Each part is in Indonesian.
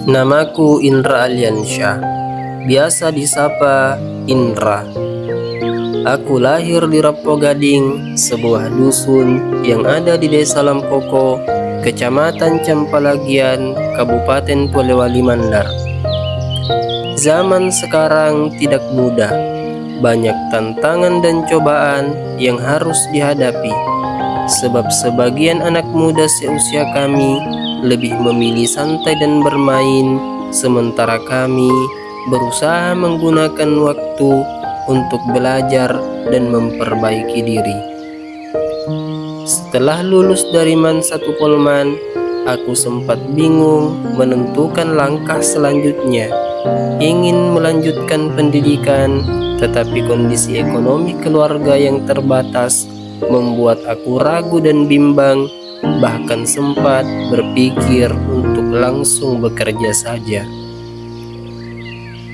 Namaku Indra Aliansyah, biasa disapa Indra. Aku lahir di Rapo Gading, sebuah dusun yang ada di Desa Lampoko, Kecamatan Campalagian, Kabupaten Polewali Mandar. Zaman sekarang tidak mudah, banyak tantangan dan cobaan yang harus dihadapi, sebab sebagian anak muda seusia kami lebih memilih santai dan bermain, sementara kami berusaha menggunakan waktu untuk belajar dan memperbaiki diri. Setelah lulus dari MAN 1 Polman, aku sempat bingung menentukan langkah selanjutnya. Ingin melanjutkan pendidikan, tetapi kondisi ekonomi keluarga yang terbatas membuat aku ragu dan bimbang, bahkan sempat berpikir untuk langsung bekerja saja.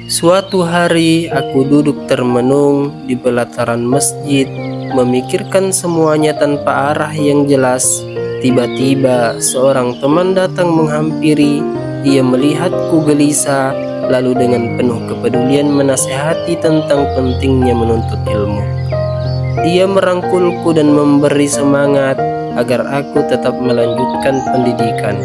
Suatu hari aku duduk termenung di pelataran masjid, memikirkan semuanya tanpa arah yang jelas. Tiba-tiba seorang teman datang menghampiri. Ia melihatku gelisah, lalu dengan penuh kepedulian menasehati tentang pentingnya menuntut ilmu. Dia merangkulku dan memberi semangat agar aku tetap melanjutkan pendidikan.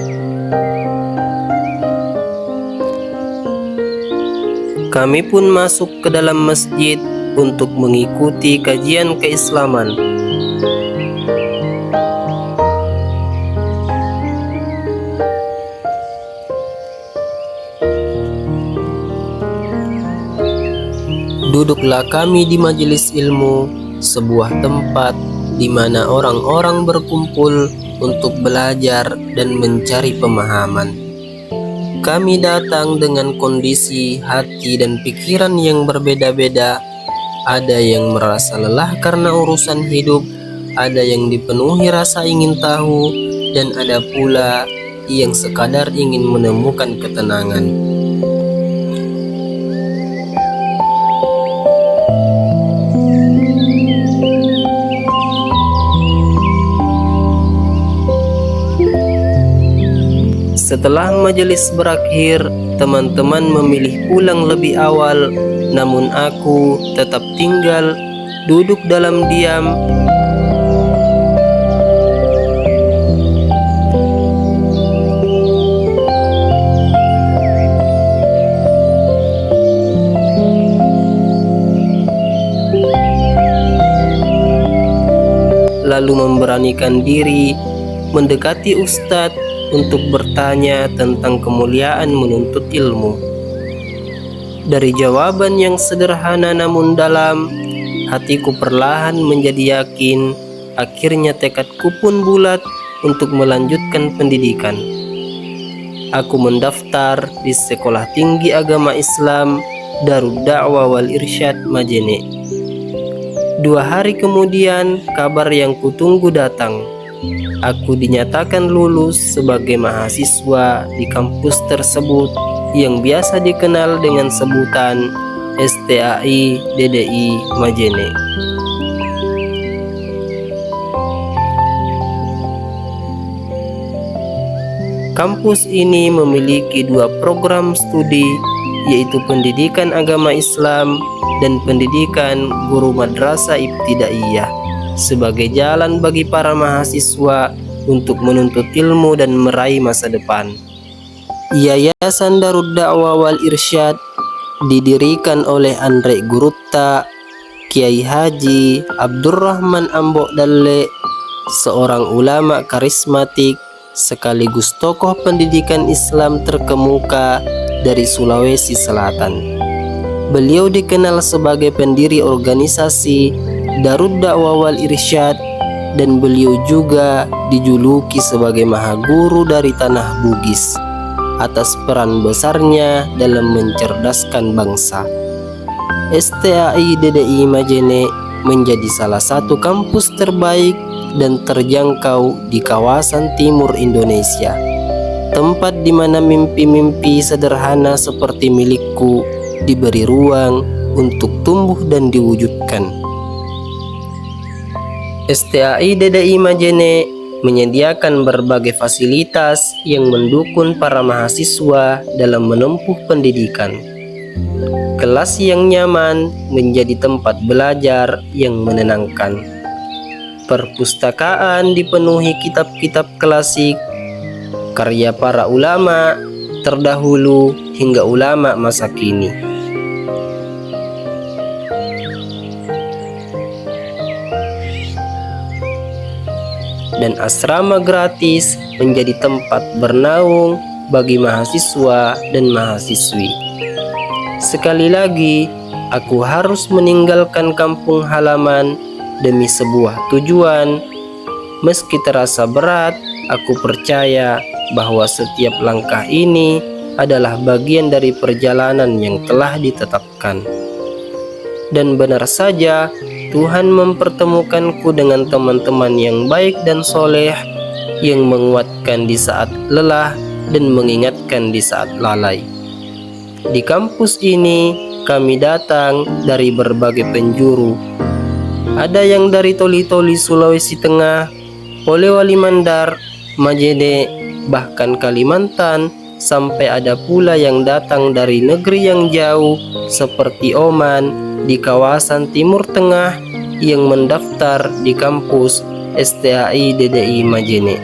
Kami pun masuk ke dalam masjid untuk mengikuti kajian keislaman. Duduklah kami di majelis ilmu, sebuah tempat di mana orang-orang berkumpul untuk belajar dan mencari pemahaman. Kami datang dengan kondisi hati dan pikiran yang berbeda-beda. Ada yang merasa lelah karena urusan hidup, ada yang dipenuhi rasa ingin tahu, dan ada pula yang sekadar ingin menemukan ketenangan. Setelah majelis berakhir, teman-teman memilih pulang lebih awal, namun aku tetap tinggal, duduk dalam diam. Lalu memberanikan diri mendekati ustadz untuk bertanya tentang kemuliaan menuntut ilmu. Dari jawaban yang sederhana namun dalam, hatiku perlahan menjadi yakin. Akhirnya tekadku pun bulat untuk melanjutkan pendidikan. Aku mendaftar di Sekolah Tinggi Agama Islam Darud Da'wah wal Irsyad Majene. 2 hari kemudian, kabar yang kutunggu datang. Aku dinyatakan lulus sebagai mahasiswa di kampus tersebut yang biasa dikenal dengan sebutan STAI DDI Majene. Kampus ini memiliki 2 program studi, yaitu Pendidikan Agama Islam dan Pendidikan Guru Madrasah Ibtidaiyah, sebagai jalan bagi para mahasiswa untuk menuntut ilmu dan meraih masa depan. Yayasan Darud Da'wah wal Irsyad didirikan oleh Andre Gurutta, Kiai Haji Abdurrahman Ambok Dalle, seorang ulama karismatik sekaligus tokoh pendidikan Islam terkemuka dari Sulawesi Selatan. Beliau dikenal sebagai pendiri organisasi Darud Da'wah wal Irsyad, dan beliau juga dijuluki sebagai Mahaguru dari Tanah Bugis atas peran besarnya dalam mencerdaskan bangsa. STAI DDI Majene menjadi salah satu kampus terbaik dan terjangkau di kawasan timur Indonesia, tempat di mana mimpi-mimpi sederhana seperti milikku diberi ruang untuk tumbuh dan diwujudkan. STAI DDI Majene menyediakan berbagai fasilitas yang mendukung para mahasiswa dalam menempuh pendidikan. Kelas yang nyaman menjadi tempat belajar yang menenangkan. Perpustakaan dipenuhi kitab-kitab klasik, karya para ulama terdahulu hingga ulama masa kini. Dan asrama gratis menjadi tempat bernaung bagi mahasiswa dan mahasiswi. Sekali lagi, aku harus meninggalkan kampung halaman demi sebuah tujuan. Meski terasa berat, aku percaya bahwa setiap langkah ini adalah bagian dari perjalanan yang telah ditetapkan. Dan benar saja, Tuhan mempertemukanku dengan teman-teman yang baik dan soleh, yang menguatkan di saat lelah dan mengingatkan di saat lalai. Di kampus ini, kami datang dari berbagai penjuru. Ada yang dari Toli-Toli Sulawesi Tengah, Polewali Mandar, Majene, bahkan Kalimantan, sampai ada pula yang datang dari negeri yang jauh seperti Oman, di kawasan Timur Tengah, yang mendaftar di kampus STAI DDI Majene.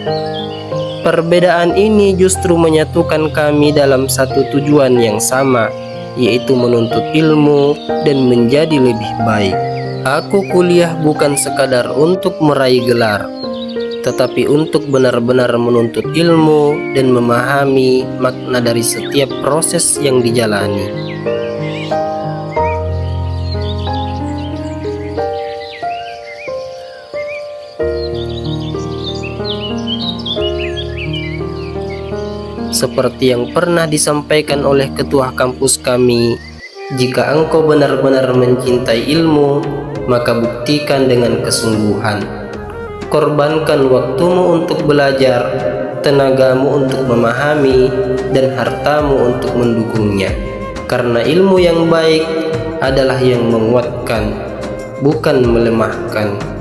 Perbedaan ini justru menyatukan kami dalam satu tujuan yang sama, yaitu menuntut ilmu dan menjadi lebih baik. Aku kuliah bukan sekadar untuk meraih gelar, tetapi untuk benar-benar menuntut ilmu dan memahami makna dari setiap proses yang dijalani. Seperti yang pernah disampaikan oleh ketua kampus kami, jika engkau benar-benar mencintai ilmu, maka buktikan dengan kesungguhan. Korbankan waktumu untuk belajar, tenagamu untuk memahami, dan hartamu untuk mendukungnya. Karena ilmu yang baik adalah yang menguatkan, bukan melemahkan.